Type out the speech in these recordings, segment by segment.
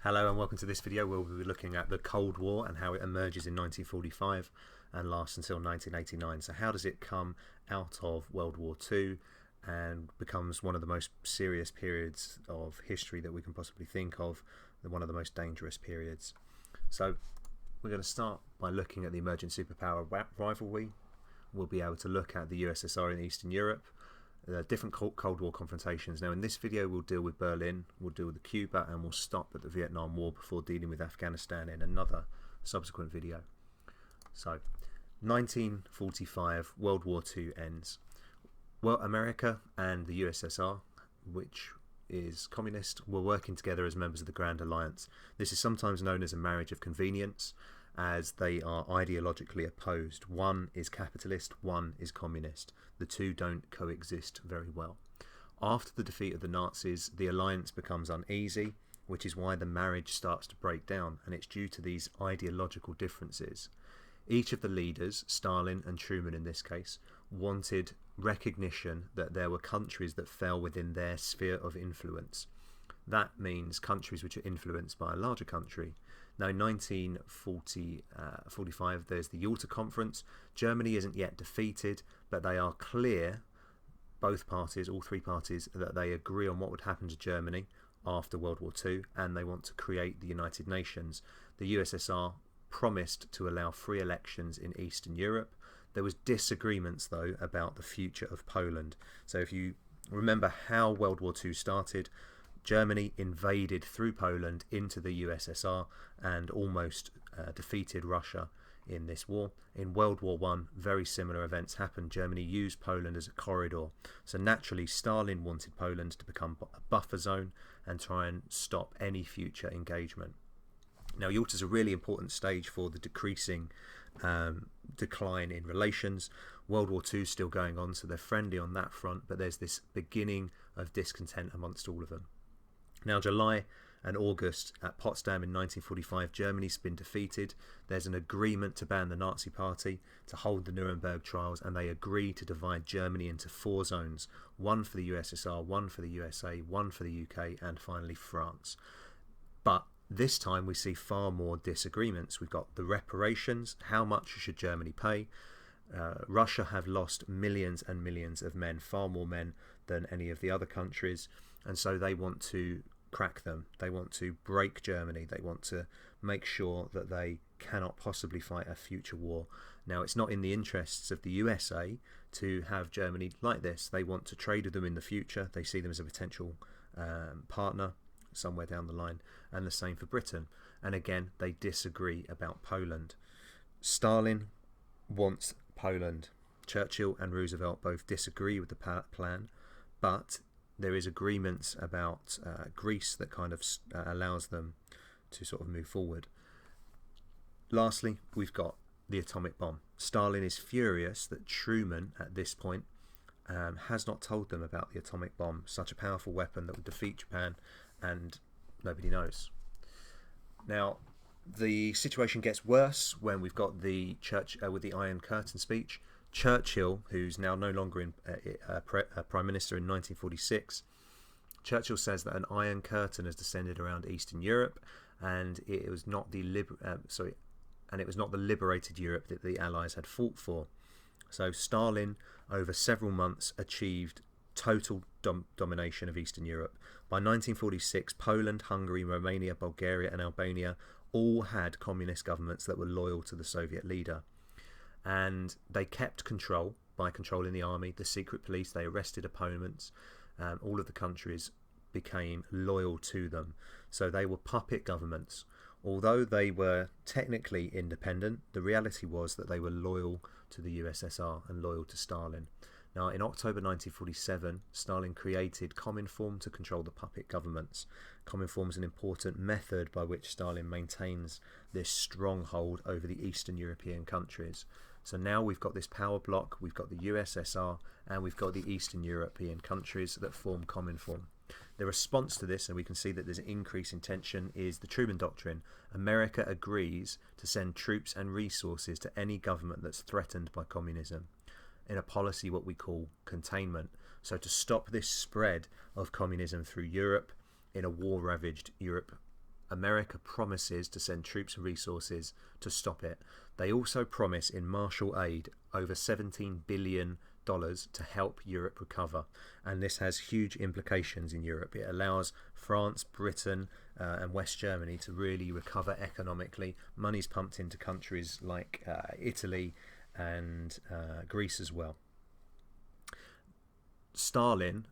Hello and welcome to this video where we'll be looking at the Cold War and how it emerges in 1945 and lasts until 1989. So how does it come out of World War II and becomes one of the most serious periods of history that we can possibly think of, one of the most dangerous periods. So we're going to start by looking at the emerging superpower rivalry. We'll be able to look at the USSR in Eastern Europe, different Cold War confrontations. Now in this video we'll deal with Berlin, we'll deal with Cuba, and we'll stop at the Vietnam War before dealing with Afghanistan in another subsequent video. So 1945, World War II ends. Well, America and the USSR, which is communist, were working together as members of the Grand Alliance. This is sometimes known as a marriage of convenience, as they are ideologically opposed. One is capitalist, one is communist. The two don't coexist very well. After the defeat of the Nazis, the alliance becomes uneasy, which is why the marriage starts to break down, and it's due to these ideological differences. Each of the leaders, Stalin and Truman in this case, wanted recognition that there were countries that fell within their sphere of influence. That means countries which are influenced by a larger country. Now in 1945 there's the Yalta Conference. Germany isn't yet defeated, but they are clear, both parties, all three parties, that they agree on what would happen to Germany after World War II, and they want to create the United Nations. The USSR promised to allow free elections in Eastern Europe. There was disagreements though about the future of Poland. So if you remember how World War II started, Germany invaded through Poland into the USSR and almost defeated Russia in this war. In World War I, very similar events happened. Germany used Poland as a corridor. So naturally, Stalin wanted Poland to become a buffer zone and try and stop any future engagement. Now, Yalta is a really important stage for the decreasing decline in relations. World War II is still going on, so they're friendly on that front, but there's this beginning of discontent amongst all of them. Now, July and August at Potsdam in 1945, Germany's been defeated. There's an agreement to ban the Nazi Party, to hold the Nuremberg trials, and they agree to divide Germany into 4 zones, one for the USSR, one for the USA, one for the UK, and finally France. But this time we see far more disagreements. We've got the reparations. How much should Germany pay? Russia have lost millions and millions of men, far more men than any of the other countries, and so they want to crack them. They want to break Germany. They want to make sure that they cannot possibly fight a future war. Now, it's not in the interests of the USA to have Germany like this. They want to trade with them in the future. They see them as a potential partner somewhere down the line, and the same for Britain. And again, they disagree about Poland. Stalin wants Poland. Churchill and Roosevelt both disagree with the plan, but there is agreements about Greece that kind of allows them to sort of move forward. Lastly, we've got the atomic bomb. Stalin is furious that Truman at this point has not told them about the atomic bomb, such a powerful weapon that would defeat Japan, and nobody knows. Now, the situation gets worse when we've got the with the Iron Curtain speech. Churchill, who's now no longer in Prime Minister in 1946, Churchill says that an Iron Curtain has descended around Eastern Europe, and it was not the liberated Europe that the Allies had fought for. So Stalin, over several months, achieved total domination of Eastern Europe. By 1946, Poland, Hungary, Romania, Bulgaria, and Albania all had communist governments that were loyal to the Soviet leader. And they kept control by controlling the army, the secret police. They arrested opponents. All of the countries became loyal to them. So they were puppet governments. Although they were technically independent, the reality was that they were loyal to the USSR and loyal to Stalin. Now, in October 1947, Stalin created Cominform to control the puppet governments. Cominform is an important method by which Stalin maintains this stronghold over the Eastern European countries. So now we've got this power block, we've got the USSR, and we've got the Eastern European countries that form Cominform. The response to this, and we can see that there's an increase in tension, is the Truman Doctrine. America agrees to send troops and resources to any government that's threatened by communism, in a policy what we call containment. So to stop this spread of communism through Europe, in a war-ravaged Europe, America promises to send troops and resources to stop it. They also promise in Marshall aid over $17 billion to help Europe recover, and this has huge implications in Europe. It allows France, Britain and West Germany to really recover economically. Money's pumped into countries like Italy and Greece as well. Stalin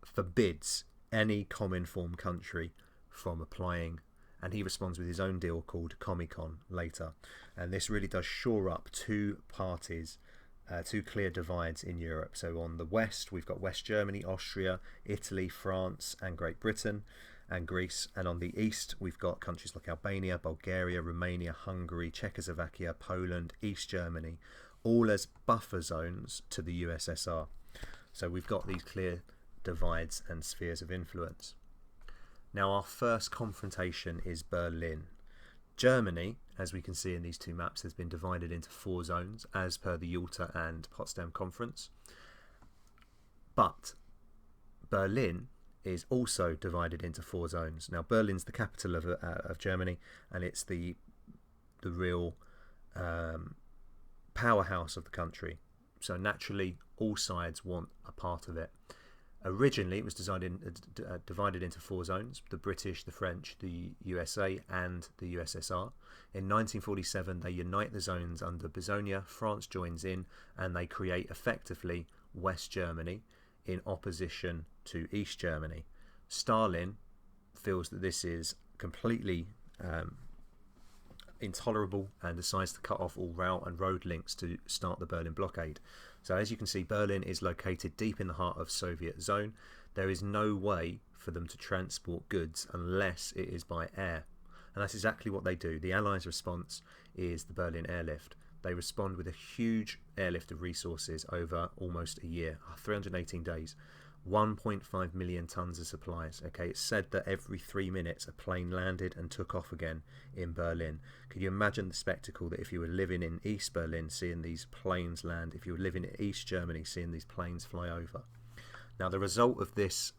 forbids any Cominform country from applying, and he responds with his own deal called Comecon later, and this really does shore up two parties, two clear divides in Europe. So on the west we've got West Germany, Austria, Italy, France and Great Britain and Greece, and on the east we've got countries like Albania, Bulgaria, Romania, Hungary, Czechoslovakia, Poland, East Germany, all as buffer zones to the USSR. So we've got these clear divides and spheres of influence. Now our first confrontation is Berlin. Germany, as we can see in these two maps, has been divided into 4 zones as per the Yalta and Potsdam Conference. But Berlin is also divided into 4 zones. Now Berlin's the capital of Germany, and it's the real powerhouse of the country. So naturally all sides want a part of it. Originally it was divided into 4 zones: the British, the French, the USA and the USSR. In 1947 they unite the zones under Bazonia. France joins in and they create effectively West Germany in opposition to East Germany. Stalin feels that this is completely intolerable and decides to cut off all rail and road links to start the Berlin blockade. So as you can see, Berlin is located deep in the heart of Soviet zone. There is no way for them to transport goods unless it is by air, and that's exactly what they do. The Allies' response is the Berlin airlift. They respond with a huge airlift of resources over almost a year, 318 days, 1.5 million tons of supplies. Okay, it's said that every 3 minutes a plane landed and took off again in Berlin. Can you imagine the spectacle that if you were living in East Berlin seeing these planes land, if you were living in East Germany seeing these planes fly over? Now the result of this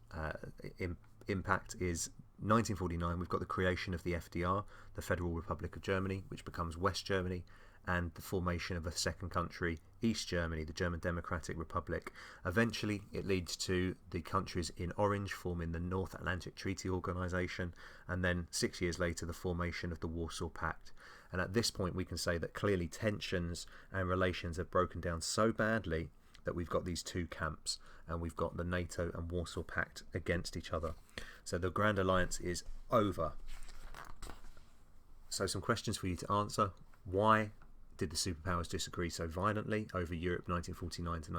impact is 1949. We've got the creation of the FDR, the Federal Republic of Germany, which becomes West Germany, and the formation of a second country, East Germany, the German Democratic Republic. Eventually it leads to the countries in orange forming the North Atlantic Treaty Organization, and then 6 years later the formation of the Warsaw Pact. And at this point we can say that clearly tensions and relations have broken down so badly that we've got these two camps, and we've got the NATO and Warsaw Pact against each other. So the Grand Alliance is over. So some questions for you to answer. Why did the superpowers disagree so violently over Europe 1945 to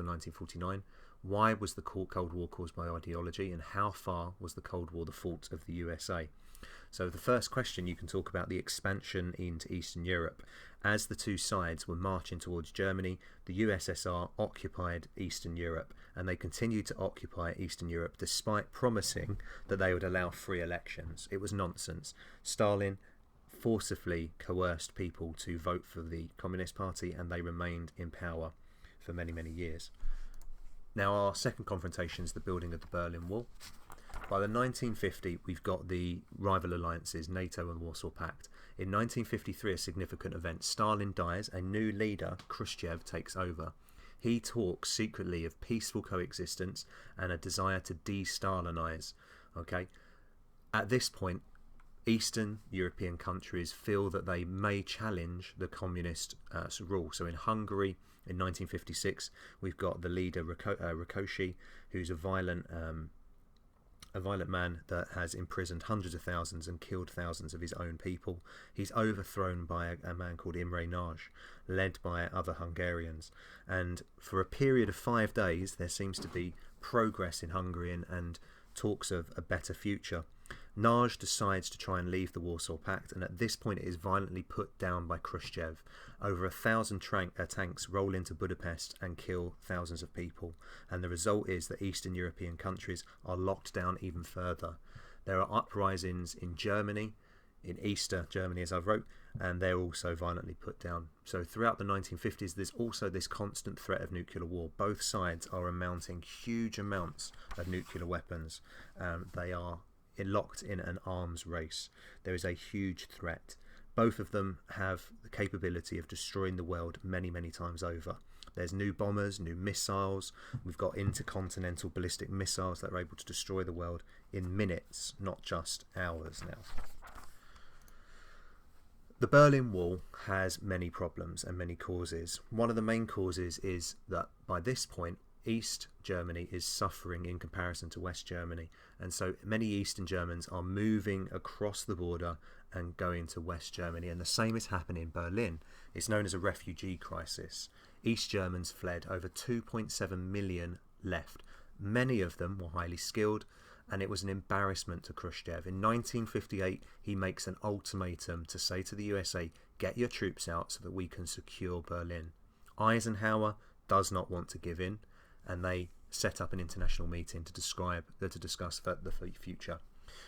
1949? Why was the Cold War caused by ideology, and how far was the Cold War the fault of the USA? So the first question, you can talk about the expansion into Eastern Europe. As the two sides were marching towards Germany, the USSR occupied Eastern Europe, and they continued to occupy Eastern Europe despite promising that they would allow free elections. It was nonsense. Stalin forcibly coerced people to vote for the Communist Party, and they remained in power for many, many years. Now our second confrontation is the building of the Berlin Wall. By the 1950, we've got the rival alliances, NATO and Warsaw Pact. In 1953, a significant event. Stalin dies, a new leader, Khrushchev, takes over. He talks secretly of peaceful coexistence and a desire to de-Stalinize. Okay? At this point, Eastern European countries feel that they may challenge the communist rule. So in Hungary, in 1956, we've got the leader Rákosi, who's a violent man that has imprisoned hundreds of thousands and killed thousands of his own people. He's overthrown by a man called Imre Nagy, led by other Hungarians. And for a period of 5 days, there seems to be progress in Hungary and talks of a better future. Nagy decides to try and leave the Warsaw Pact, and at this point it is violently put down by Khrushchev. Over 1,000 tanks roll into Budapest and kill thousands of people, and the result is that Eastern European countries are locked down even further. There are uprisings in Germany, in Eastern Germany as I wrote, and they're also violently put down. So throughout the 1950s there's also this constant threat of nuclear war. Both sides are mounting huge amounts of nuclear weapons. They are locked in an arms race. There is a huge threat. Both of them have the capability of destroying the world many, many times over. There's new bombers, new missiles. We've got intercontinental ballistic missiles that are able to destroy the world in minutes, not just hours now. The Berlin Wall has many problems and many causes. One of the main causes is that by this point, East Germany is suffering in comparison to West Germany, and so many Eastern Germans are moving across the border and going to West Germany, and the same is happening in Berlin. It's known as a refugee crisis. East Germans fled, over 2.7 million left. Many of them were highly skilled, and it was an embarrassment to Khrushchev. In 1958, he makes an ultimatum to say to the USA, get your troops out so that we can secure Berlin. Eisenhower does not want to give in, and they set up an international meeting to discuss the future.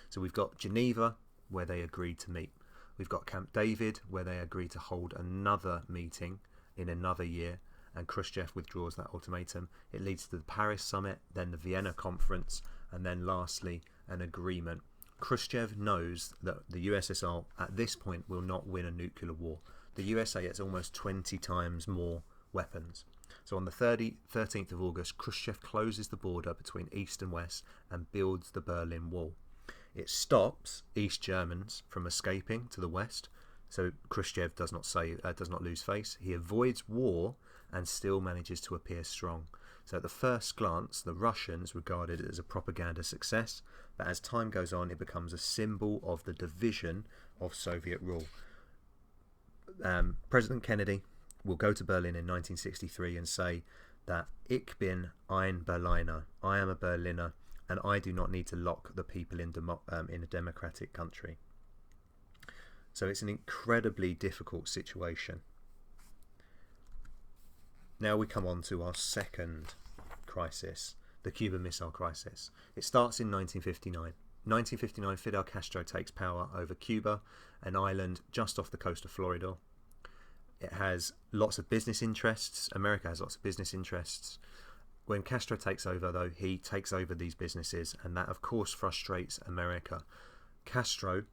So we've got Geneva, where they agreed to meet. We've got Camp David, where they agreed to hold another meeting in another year, and Khrushchev withdraws that ultimatum. It leads to the Paris summit, then the Vienna conference, and then lastly an agreement. Khrushchev knows that the USSR at this point will not win a nuclear war. The USA has almost 20 times more weapons. So on the 13th of August, Khrushchev closes the border between East and West and builds the Berlin Wall. It stops East Germans from escaping to the West, so Khrushchev does not lose face. He avoids war and still manages to appear strong. So at the first glance, the Russians regarded it as a propaganda success, but as time goes on, it becomes a symbol of the division of Soviet rule. President Kennedy will go to Berlin in 1963 and say that Ich bin ein Berliner, I am a Berliner, and I do not need to lock the people in a democratic country. So it's an incredibly difficult situation. Now we come on to our second crisis, the Cuban Missile Crisis. It starts in 1959. 1959, Fidel Castro takes power over Cuba, an island just off the coast of Florida. It has lots of business interests. America has lots of business interests. When Castro takes over, though, he takes over these businesses, and that, of course, frustrates America. Castro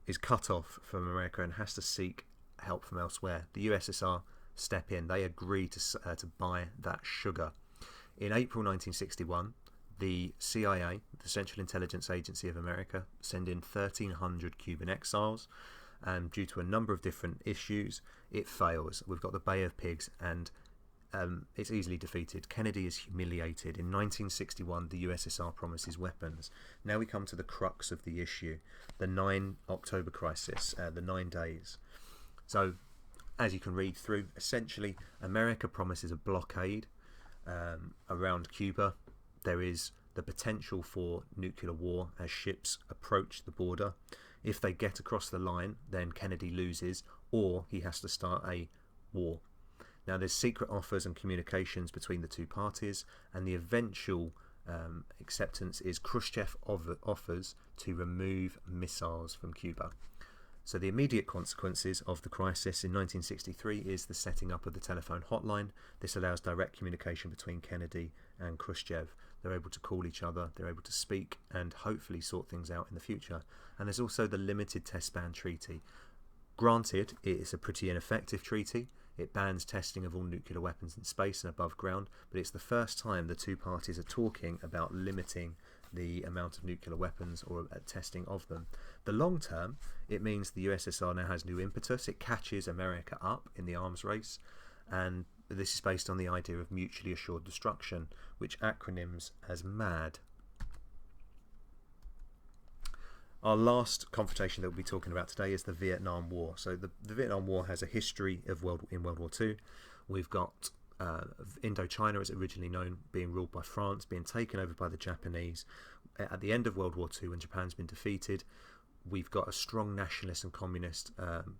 is cut off from America and has to seek help from elsewhere. The USSR step in. They agree to buy that sugar. In April 1961, the CIA, the Central Intelligence Agency of America, send in 1,300 Cuban exiles, and due to a number of different issues, it fails. We've got the Bay of Pigs, and it's easily defeated. Kennedy is humiliated. In 1961, the USSR promises weapons. Now we come to the crux of the issue, the 9 October crisis, the 9 days. So, as you can read through, essentially, America promises a blockade around Cuba. There is the potential for nuclear war as ships approach the border. If they get across the line, then Kennedy loses, or he has to start a war. Now, there's secret offers and communications between the two parties, and the eventual acceptance is Khrushchev offers to remove missiles from Cuba. So the immediate consequences of the crisis in 1963 is the setting up of the telephone hotline. This allows direct communication between Kennedy and Khrushchev. They're able to call each other, they're able to speak, and hopefully sort things out in the future. And there's also the Limited Test Ban Treaty. Granted, it is a pretty ineffective treaty. It bans testing of all nuclear weapons in space and above ground, but it's the first time the two parties are talking about limiting the amount of nuclear weapons or testing of them. The long term, it means the USSR now has new impetus. It catches America up in the arms race, and this is based on the idea of mutually assured destruction, which acronyms as MAD. Our last confrontation that we'll be talking about today is the Vietnam War. So the Vietnam War has a history of World War II. We've got Indochina, as originally known, being ruled by France, being taken over by the Japanese. At the end of World War II, when Japan's been defeated, we've got a strong nationalist and communist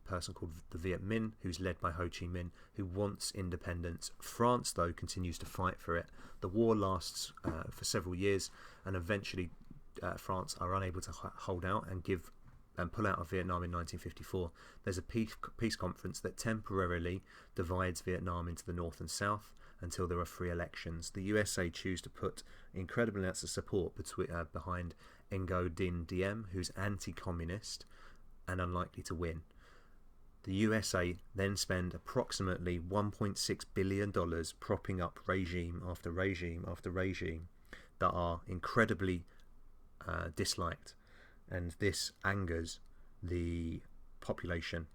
person called the Viet Minh, who's led by Ho Chi Minh, who wants independence. France, though, continues to fight for it. The war lasts for several years, and eventually France are unable to hold out and pull out of Vietnam in 1954. There's a peace conference that temporarily divides Vietnam into the north and south until there are free elections. The USA choose to put incredible amounts of support behind Ngo Dinh Diem, who's anti-communist and unlikely to win. The USA then spend approximately $1.6 billion propping up regime after regime after regime that are incredibly disliked, and this angers the population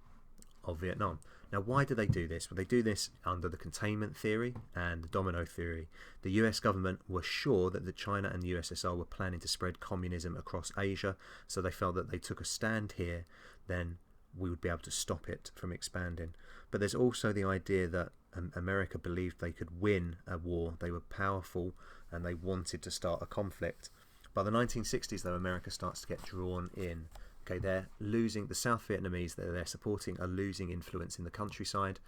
of Vietnam. Now, why do they do this? Well, they do this under the containment theory and the domino theory. The US government were sure that the China and the USSR were planning to spread communism across Asia, so they felt that they took a stand here, then we would be able to stop it from expanding. But there's also the idea that America believed they could win a war. They were powerful and they wanted to start a conflict. By the 1960s, though, America starts to get drawn in. Okay, they're losing, the South Vietnamese that they're supporting are losing influence in the countryside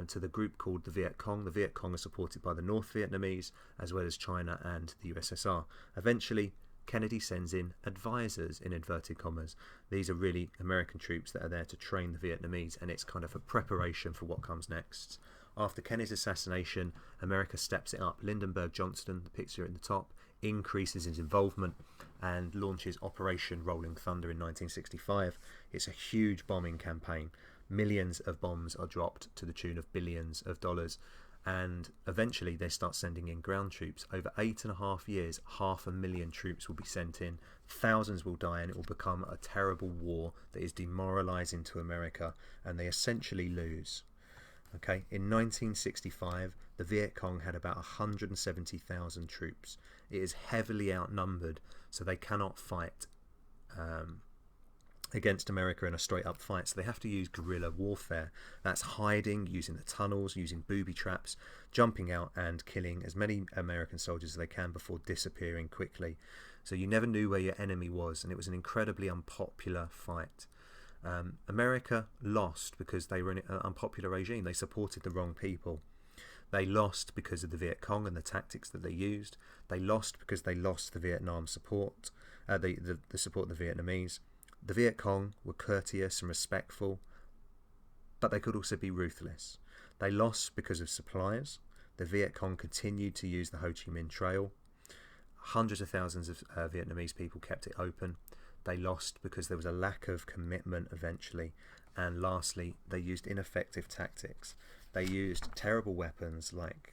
to the group called the Viet Cong. The Viet Cong are supported by the North Vietnamese as well as China and the USSR. Eventually, Kennedy sends in advisors, in inverted commas. These are really American troops that are there to train the Vietnamese, and it's kind of a preparation for what comes next. After Kennedy's assassination, America steps it up. Lyndon Johnson, the picture at the top, increases his involvement and launches Operation Rolling Thunder in 1965. It's a huge bombing campaign. Millions of bombs are dropped to the tune of billions of dollars. And eventually they start sending in ground troops. Over 8.5 years, 500,000 troops will be sent in. Thousands will die, and it will become a terrible war that is demoralizing to America, and they essentially lose. Okay, in 1965, the Viet Cong had about 170,000 troops. It is heavily outnumbered, so they cannot fight against America in a straight-up fight. So they have to use guerrilla warfare. That's hiding, using the tunnels, using booby traps, jumping out and killing as many American soldiers as they can before disappearing quickly. So you never knew where your enemy was, and it was an incredibly unpopular fight. America lost because they were in an unpopular regime. They supported the wrong people. They lost because of the Viet Cong and the tactics that they used. They lost because they lost the Vietnam support, the support of the Vietnamese. The Viet Cong were courteous and respectful, but they could also be ruthless. They lost because of supplies. The Viet Cong continued to use the Ho Chi Minh Trail. Hundreds of thousands of Vietnamese people kept it open. They lost because there was a lack of commitment eventually. And lastly, they used ineffective tactics. They used terrible weapons like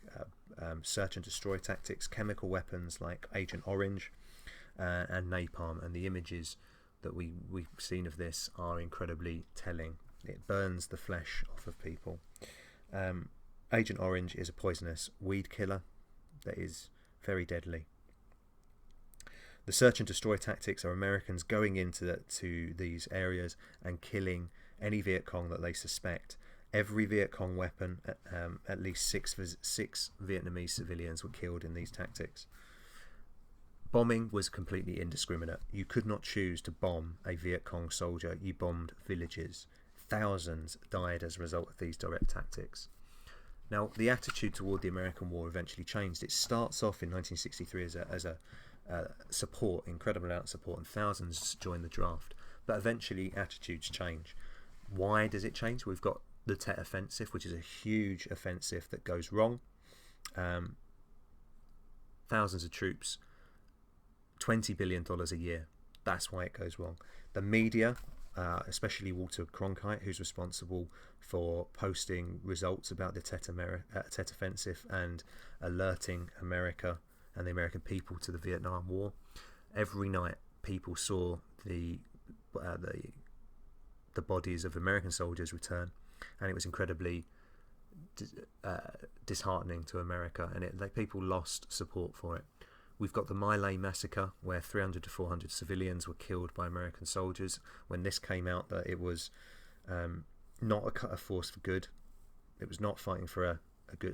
search and destroy tactics, chemical weapons like Agent Orange and napalm, and the images that we've seen of this are incredibly telling. It burns the flesh off of people. Agent Orange is a poisonous weed killer that is very deadly. The search and destroy tactics are Americans going into these areas and killing any Viet Cong that they suspect. Every Viet Cong weapon, at least six Vietnamese civilians were killed in these tactics. Bombing was completely indiscriminate. You could not choose to bomb a Viet Cong soldier. You bombed villages. Thousands died as a result of these direct tactics. Now, the attitude toward the American war eventually changed. It starts off in 1963 as a support, incredible amount of support, and thousands join the draft. But eventually attitudes change. Why does it change? We've got the Tet Offensive, which is a huge offensive that goes wrong. Thousands of troops, $20 billion a year. That's why it goes wrong. The media, especially Walter Cronkite, who's responsible for posting results about the Tet Offensive and alerting America and the American people to the Vietnam War. Every night, people saw the bodies of American soldiers return, and it was incredibly disheartening to America, and people lost support for it. We've got the My Lai massacre, where 300 to 400 civilians were killed by American soldiers. When this came out, that it was not a force for good, it was not fighting for a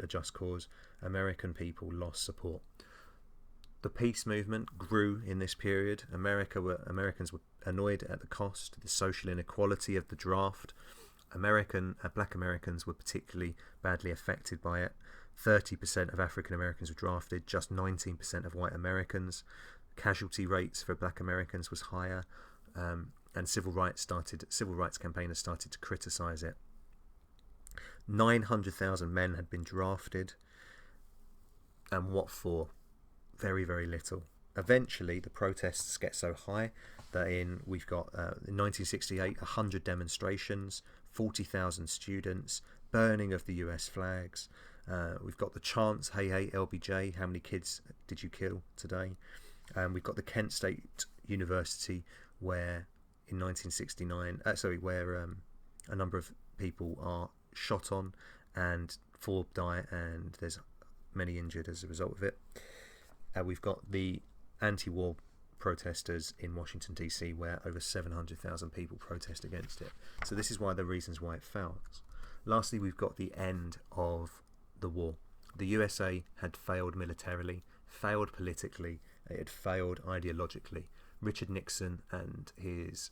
just cause. American people lost support. The peace movement grew in this period. Americans were annoyed at the cost, the social inequality of the draft. Black Americans were particularly badly affected by it. 30% of African Americans were drafted, just 19% of white Americans. Casualty rates for black Americans was higher, and civil rights campaigners started to criticize it. 900,000 men had been drafted, and what for? Very, very little. eventually the protests get so high that we've got in 1968 100 demonstrations, 40,000 students, burning of the US flags. We've got the chants, "Hey hey LBJ, how many kids did you kill today?" We've got the Kent State University where in 1969, where a number of people are shot on and 4 die, and there's many injured as a result of it. We've got the anti-war protesters in Washington DC where over 700,000 people protest against it. So this is why the reasons why it fails. Lastly, we've got the end of the war. The USA had failed militarily, failed politically, it had failed ideologically. Richard Nixon and his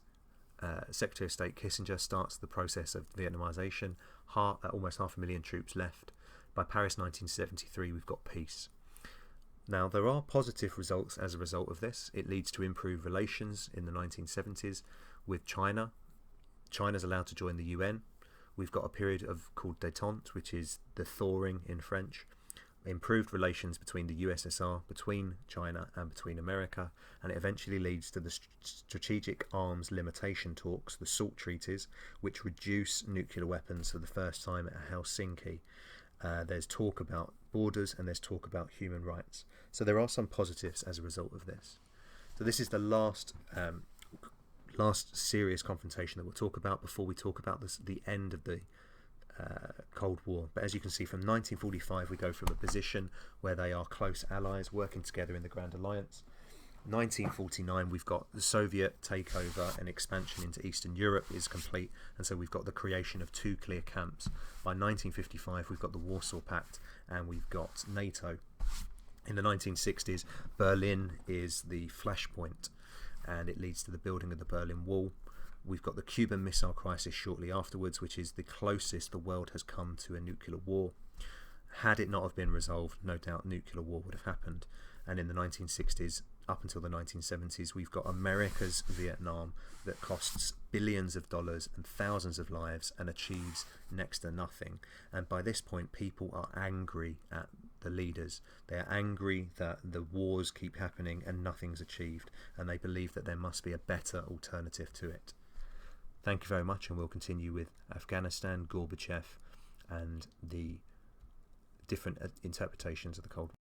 Secretary of State Kissinger starts the process of Vietnamization. Almost 500,000 troops left. By Paris 1973, we've got peace. Now, there are positive results as a result of this. It leads to improved relations in the 1970s with China. China's allowed to join the UN. We've got a period called détente, which is the thawing in French. Improved relations between the USSR, between China and between America, and it eventually leads to the Strategic Arms Limitation Talks, the SALT treaties, which reduce nuclear weapons for the first time at Helsinki. There's talk about borders and there's talk about human rights. So there are some positives as a result of this. So this is the last serious confrontation that we'll talk about before we talk about the end of the Cold War. But as you can see, from 1945 we go from a position where they are close allies working together in the Grand Alliance. 1949 we've got the Soviet takeover and expansion into Eastern Europe is complete, and so we've got the creation of 2 clear camps. By 1955 we've got the Warsaw Pact and we've got NATO. In the 1960s Berlin is the flashpoint and it leads to the building of the Berlin Wall. We've got the Cuban Missile Crisis shortly afterwards, which is the closest the world has come to a nuclear war. Had it not have been resolved, no doubt nuclear war would have happened. And in the 1960s up until the 1970s, we've got America's Vietnam that costs billions of dollars and thousands of lives and achieves next to nothing. And by this point, people are angry at the leaders. They are angry that the wars keep happening and nothing's achieved, and they believe that there must be a better alternative to it. Thank you very much, and we'll continue with Afghanistan, Gorbachev, and the different interpretations of the Cold War.